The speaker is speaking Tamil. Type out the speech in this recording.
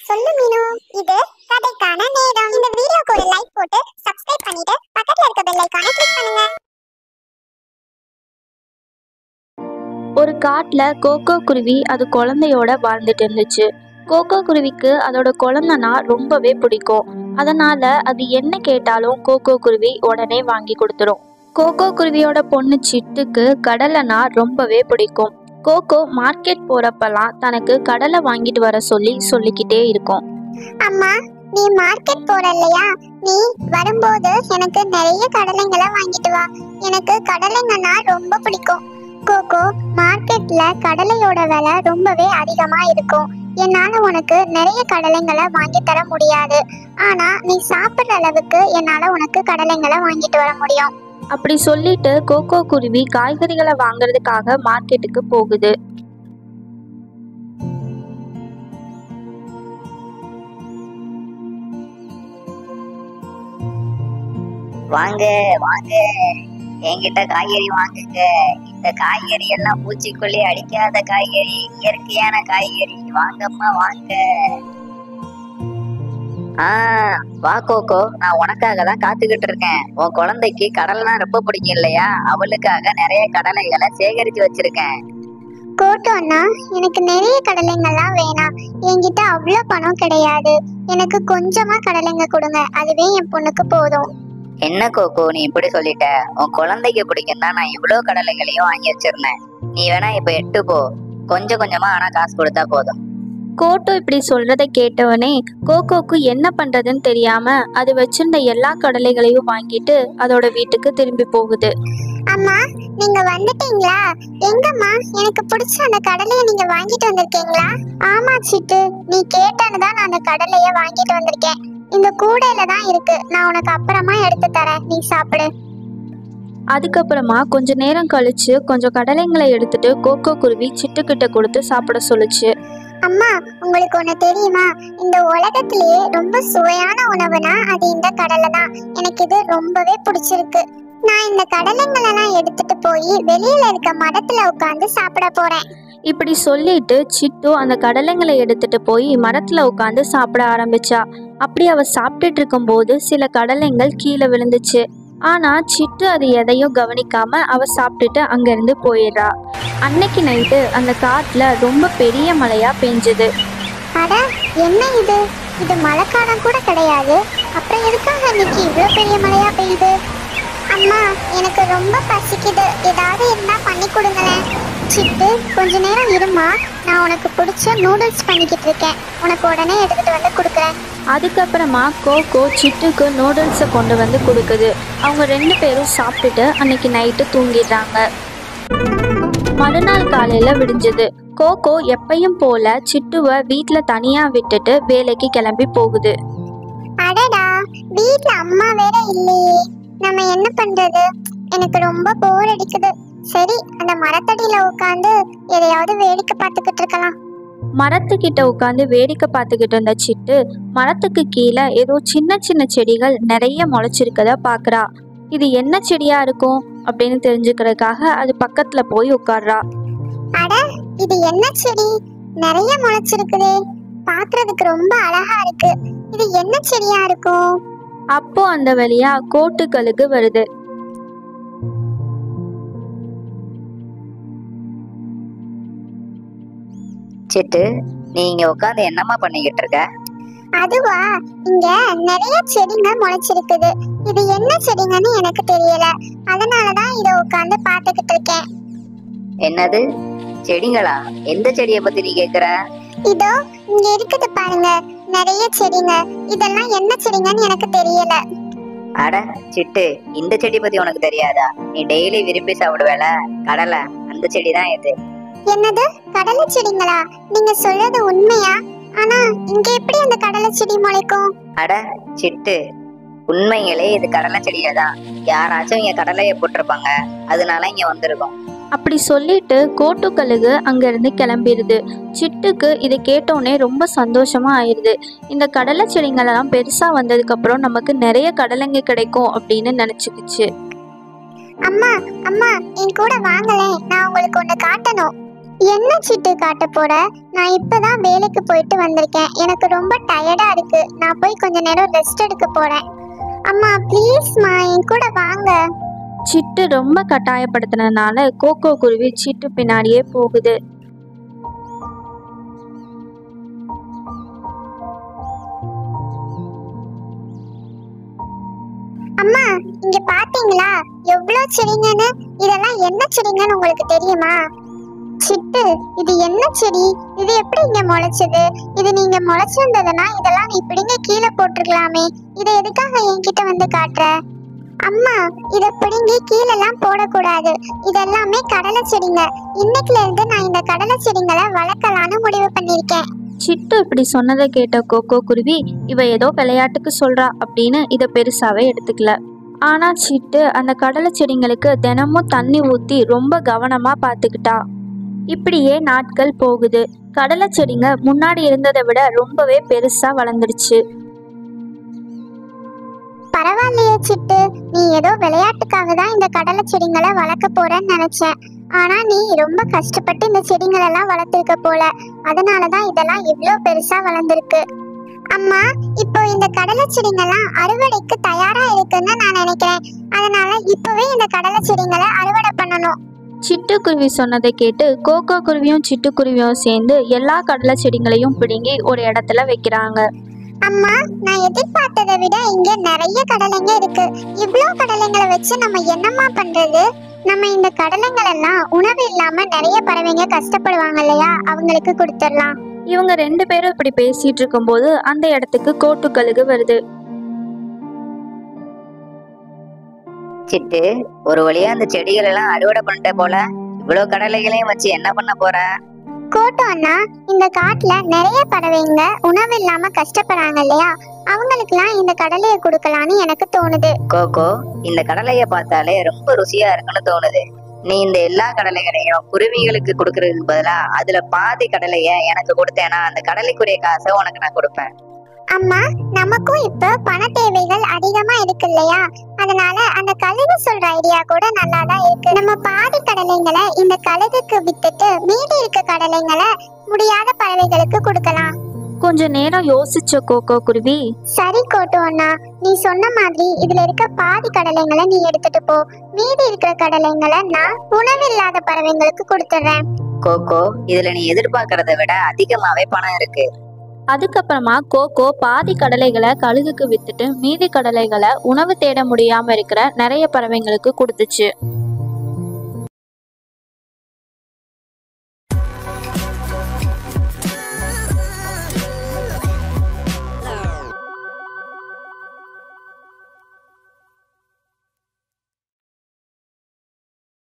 சொல்லு மீனு, இது கதைக்கான நேரம். இந்த வீடியோக்கு ஒரு லைக் போட்டு சப்ஸ்கிரைப் பண்ணிட்டு பக்கத்துல இருக்க பெல் ஐகானை கிளிக் பண்ணுங்க. ஒரு காட்டுல கோகோ குருவி அது குழந்தையோட வாழ்ந்துட்டு இருந்துச்சு. கோகோ குருவிக்கு அதோட குழந்தைனா ரொம்பவே பிடிக்கும். அதனால அது என்ன கேட்டாலும் கோகோ குருவி உடனே வாங்கி கொடுத்துரும். கோகோ குருவியோட பொண்ணு சிட்டுக்கு கடலைனா ரொம்பவே பிடிக்கும். கோகோ மார்க்கெட் போறப்பெல்லாம் தனக்கு கடலை வாங்கிட்டு வர சொல்லிக்கிட்டே இருக்கும். அம்மா, நீ மார்க்கெட் போற இல்லையா, நீ வரும்போது எனக்கு நிறைய கடலைங்களை வாங்கிட்டு வா. எனக்கு கடலைங்கன்னா ரொம்ப பிடிக்கும். கோகோ, மார்க்கெட்ல கடலையோட விலை ரொம்பவே அதிகமா இருக்கும். என்னால உனக்கு நிறைய கடலைங்களை வாங்கி தர முடியாது. ஆனா நீ சாப்பிடுற அளவுக்கு என்னால உனக்கு கடலைங்களை வாங்கிட்டு வர முடியும். அப்படி சொல்லிட்டு கோகோ குருவி காய்கறிகளை வாங்குறதுக்காக மார்க்கெட்டுக்கு போகுது. வாங்க வாங்க, என்கிட்ட காய்கறி வாங்குங்க. இந்த காய்கறி எல்லாம் பூச்சிக்கொல்லி அடிக்காத காய்கறி, இயற்கையான காய்கறி. வாங்கம்மா வாங்க. வா கோகோ, நான் உனக்காக தான் காத்துக்கிட்டு இருக்கேன். உன் குழந்தைக்கு கடலைனா ரொம்ப பிடிக்கும் இல்லையா, அவளுக்காக நிறைய கடலைகளை சேகரித்து வச்சிருக்கேன். கோட்டு அண்ணா, எனக்கு நிறைய கடலைங்கள்லாம் வேணாம். என்கிட்ட அவ்வளோ பணம் கிடையாது. எனக்கு கொஞ்சமா கடலைங்க கொடுங்க, அதுவே என் பொண்ணுக்கு போதும். என்ன கோகோ, நீ இப்படி சொல்லிட்ட? உன் குழந்தைக்கு பிடிக்கும் தான் நான் இவ்வளோ கடலைகளையும் வாங்கி வச்சிருந்தேன். நீ வேணா இப்ப எட்டு போ, கொஞ்சம் கொஞ்சமா ஆனா காசு கொடுத்தா போதும். கோட்டோ இப்படி சொல்றதை கேட்டவனே கோகோக்கு என்ன பண்றதுன்னு தெரியாம அது வச்சிருந்த எல்லா கடலைகளையும் வாங்கிட்டு அதோட வீட்டுக்கு திரும்பி போகுது. அம்மா, நீங்க வந்துட்டீங்களா? எங்கம்மா, எனக்கு பிடிச்ச அந்த கடலையை நீங்க வாங்கிட்டு வந்திருக்கீங்களா? ஆமா சிட்டு, நீ கேட்டன்னு தான் நான் அந்த கடலையை வாங்கிட்டு வந்திருக்கேன். இந்த கூடையில தான் இருக்கு. நான் உனக்கு அப்புறமா எடுத்து தரேன், நீ சாப்பிடு. அதுக்கப்புறமா கொஞ்ச நேரம் கழிச்சு கொஞ்சம் கடலைங்களை எடுத்துட்டு கோகோ குருவி சிட்டுக்கிட்ட கொடுத்து சாப்பிட சொல்லுச்சு. அம்மா, உங்களுக்கு ஒண்ணு தெரியுமா? இந்த உலகத்திலேயே ரொம்ப சுவையான உணவுனா அது இந்த கடலை தான். எனக்கு இது ரொம்பவே பிடிச்சிருக்கு. நான் இந்த கடலைங்களெல்லாம் எடுத்துட்டு போய் வெளியில இருக்க மரத்துல உட்காந்து சாப்பிட போறேன். இப்படி சொல்லிட்டு சிட்டு அந்த கடலைங்களை எடுத்துட்டு போய் மரத்துல உட்காந்து சாப்பிட ஆரம்பிச்சா. அப்படி அவ சாப்பிட்டுட்டு இருக்கும் போது சில கடலைங்கள் கீழே விழுந்துச்சு. ஆனா சிட்டு அது எதையும் கவனிக்காம அவ சாப்பிட்டுட்டு அங்கிருந்து போயிடுறா. அன்னைக்கு நைட்டு அந்த காட்டுல ரொம்ப பெரிய மழையா பெஞ்சுது. அட, என்ன இது? இது மழைக்காலம் கூட கிடையாது. அப்புறம் எதுக்காக இன்னைக்கு இவ்வளவு பெரிய மழையா பெய்யுது? அம்மா, எனக்கு ரொம்ப பசிக்குது. ஏதாவது இருந்தா பண்ணி கொடுங்களேன். சிட்டு, கொஞ்ச நேரம் இருமா, நான் உனக்கு பிடிச்ச நூடுல்ஸ் பண்ணிக்கிட்டு இருக்கேன். உனக்கு உடனே எடுத்துட்டு வந்து கொடுக்குறேன். அதுக்கப்புறமா கோகோ சிட்டுக்கு நூடுல்ஸை கொண்டு வந்து கொடுக்குது. அவங்க ரெண்டு பேரும் சாப்பிட்டுட்டு அன்னைக்கு நைட்டு தூங்கிடுறாங்க. மறுநாள் காலையில விடிஞ்சது. கோகோ எப்பயும் போல சிட்டுவை வீட்டுல தனியா விட்டுட்டு வேலைக்கு கிளம்பி போகுது. அடடா, வீட்ல அம்மா வேற இல்லையே, நம்ம என்ன பண்றது? எனக்கு ரொம்ப போர் அடிக்குது. சரி, அந்த மரத்தடியில உட்காந்து எதையாவது வேடிக்கை பார்த்துக்கிட்டு இருக்கலாம். மரத்துக்கிட்ட உட்காந்து வேடிக்கை பார்த்துக்கிட்டு இருந்த சிட்டு மரத்துக்கு கீழே ஏதோ சின்ன சின்ன செடிகள் நிறைய முளைச்சிருக்கத பாக்குறா. இது என்ன செடியா இருக்கும் அப்படின்னு தெரிஞ்சுக்கிறதுக்காக அது பக்கத்துல போய் உட்கார்றா. அட, இது என்ன செடி? நிறைய முளைச்சிருக்குதே, பாக்குறதுக்கு ரொம்ப அழகா இருக்கு. இது என்ன செடியா இருக்கும்? அப்போ அந்த வழியா கோட்டுகளுக்கு வருது. சிட்டு, நீ இங்க உட்காந்து என்னம்மா பண்ணிக்கிட்டு இருக்க? அதுவா, இங்க நிறைய செடிங்க முளைச்சிருக்குது. இது என்ன செடிங்கன்னு எனக்கு தெரியல, அதனாலதான் இத உட்காந்து பாத்துக்கிட்டு இருக்கேன். என்னது செடிங்களா? எந்த செடியை பத்தி நீ கேக்குற? இதோ இங்க இருக்குது பாருங்க, நிறைய செடிங்க. இதெல்லாம் என்ன செடிங்கன்னு எனக்கு தெரியல. அட சிட்டு, இந்த செடி பத்தி உனக்கு தெரியாதா? நீ டெய்லி விரும்பி சாப்பிடுவேல கடலை, அந்த செடி தான் இது. என்னது, கடலை செடிங்களா? நீங்க சொல்றது உண்மையா? ஆனா இங்க எப்படி அந்த கடலை செடி முளைக்கும்? அட சிட்டு, உண்மையிலே இது கடலை செடிகள் தான். யாராச்சும் இங்க கடலையை போட்டிருப்பாங்க, அதனால இங்க வந்திருக்கும். அப்படி சொல்லிட்டு கோட்டுக்கழுகு அங்கிருந்து கிளம்பிடுது. சிட்டுக்கு இதை கேட்டோடனே ரொம்ப சந்தோஷமா ஆயிடுது. இந்த கடலை செடிங்களெல்லாம் பெருசா வந்ததுக்கு அப்புறம் நமக்கு நிறைய கடலைங்க கிடைக்கும் அப்படின்னு நினைச்சுக்கிச்சு. அம்மா, அம்மா, என் கூட வாங்களேன், நான் உங்களுக்கு ஒண்ணு காட்டணும். என்ன சிட்டு காட்ட போற? நான் இப்பதான் வேலைக்கு போயிட்டு வந்திருக்கேன். எனக்கு ரொம்ப டயர்டா இருக்கு. நான் போய் கொஞ்ச நேரம் ரெஸ்ட் எடுக்க போறேன். அம்மா ப்ளீஸ்மா, என் கூட வாங்க. சிட்டு ரொம்ப கட்டாயப்படுத்தினதுனால கோகோ குருவி சிட்டு பின்னாடியே போகுது. அம்மா, இங்க பாத்தீங்களா எவ்வளவு செடிங்கன்னு? இதெல்லாம் என்ன செடிங்கன்னு உங்களுக்கு தெரியுமா? சிட்டு, இது என்ன செடி? இது எப்படி இங்க முளைச்சது? இது நீங்க முளைச்சிருந்ததுன்னா இதெல்லாம் நீ பிடிங்க கீழே போட்டிருக்கலாமே. இதை எதுக்காக என்கிட்ட வந்து காட்டுற? அம்மா, இத பிடுங்கி கீழெல்லாம் போடக்கூடாது. இதெல்லாமே கடலை செடிங்க. இன்னைக்குல இருந்து நான் இந்த கடலை செடிங்களை வளர்க்கலான்னு முடிவு பண்ணிருக்கேன். சிட்டு இப்படி சொன்னதை கேட்ட கோகோ குருவி இவ ஏதோ விளையாட்டுக்கு சொல்றா அப்படின்னு இதை பெருசாவே எடுத்துக்கல. ஆனா சிட்டு அந்த கடலை செடிங்களுக்கு தினமும் தண்ணி ஊத்தி ரொம்ப கவனமா பார்த்துக்கிட்டா. இப்படியே நாட்கள் போகுது. கடலை செடிங்க முன்னாடி இருந்ததை விட ரொம்பவே பெருசா வளர்ந்துருச்சு. பரவாயில்லையே சிட்டு, நீ ஏதோ விளையாட்டுக்காக தான் இந்த கடலை செடிங்களை வளர்க்க போறேன்னு நினைச்சேன். ஆனா நீ ரொம்ப கஷ்டப்பட்டு இந்த செடிகள் எல்லாம் வளர்த்திருக்க போல. அதனாலதான் இதெல்லாம் இவ்வளவு பெருசா வளர்ந்துருக்கு. அம்மா, இப்போ இந்த கடலை செடிங்கெல்லாம் அறுவடைக்கு தயாரா இருக்குன்னு நான் நினைக்கிறேன். அதனால இப்பவே இந்த கடலை செடிங்களை அறுவடை பண்ணணும். சிட்டுக்குருவி சொன்னதை கேட்டு கோகோ குருவியும் சிட்டுக்குருவியும் சேர்ந்து எல்லா கடலை செடிங்களையும் பிடுங்கி ஒரு இடத்துல வைக்கிறாங்க. அம்மா, நான் எதிர்பார்த்ததை விட இங்க நிறைய கடலைங்க இருக்கு. இவ்ளோ கடலைங்களை வச்சு நம்ம என்னம்மா பண்றது? நம்ம இந்த கடலைங்கள் எல்லாம் உணவு இல்லாம நிறைய பறவைங்க கஷ்டப்படுவாங்க இல்லையா, அவங்களுக்கு கொடுத்துடலாம். இவங்க 2 பேரும் இப்படி பேசிட்டு இருக்கும்போது அந்த இடத்துக்கு கோட்டுக்கழுகு வருது. சிட்டு, ஒரு வழியா அந்த செடிகள் எல்லாம் அறுவடை பண்ணிட்ட போல. இவ்வளவு கடலைகளையும் வச்சு என்ன பண்ண போற? கோட்டு அண்ணா, இந்த காட்டுல நிறைய பறவைங்க உணவு இல்லாம கஷ்டப்படுறாங்க இல்லையா, அவங்களுக்குலாம் இந்த கடலையை கொடுக்கலான்னு எனக்கு தோணுது. கோகோ, இந்த கடலைய பார்த்தாலே ரொம்ப ருசியா இருக்குன்னு தோணுது. நீ இந்த எல்லா கடலைகளையும் குருவிகளுக்கு கொடுக்கறதுக்கு பதிலா அதுல பாதி கடலைய எனக்கு கொடுத்தேன்னா அந்த கடலைக்குரிய காசை உனக்கு நான் கொடுப்பேன். அம்மா, நமக்கும் இப்ப பண தேவைகள் அதிகமா இருக்கு இல்லையா, அதனால அந்த கழுகு சொல்ற ஐடியா கூட நல்லா தான் இருக்கு. நம்ம பாதி கடலைங்களை இந்த கழுகுக்கு வித்துட்டு மீதி இருக்க கடலைங்களை முடியாத பறவைகளுக்கு கொடுக்கலாம். கொஞ்ச நேரம் யோசிச்ச கோகோ குருவி, சரி கோட்டு அண்ணா, நீ சொன்ன மாதிரி இதுல இருக்க பாதி கடலைங்களை நீ எடுத்துட்டு போ. மீதி இருக்கிற கடலைங்களை நான் உணவில்லாத பறவைங்களுக்கு கொடுத்துறேன். கோகோ, இதுல நீ எதிர்பார்க்கறத விட அதிகமாவே பணம் இருக்கு. அதுக்கப்புறமா கோகோ பாதி கடலைகளை கழுகுக்கு வித்துட்டு மீதி கடலைகளை உணவு தேட முடியாம இருக்கிற நிறைய பறவைங்களுக்கு கொடுத்துச்சு.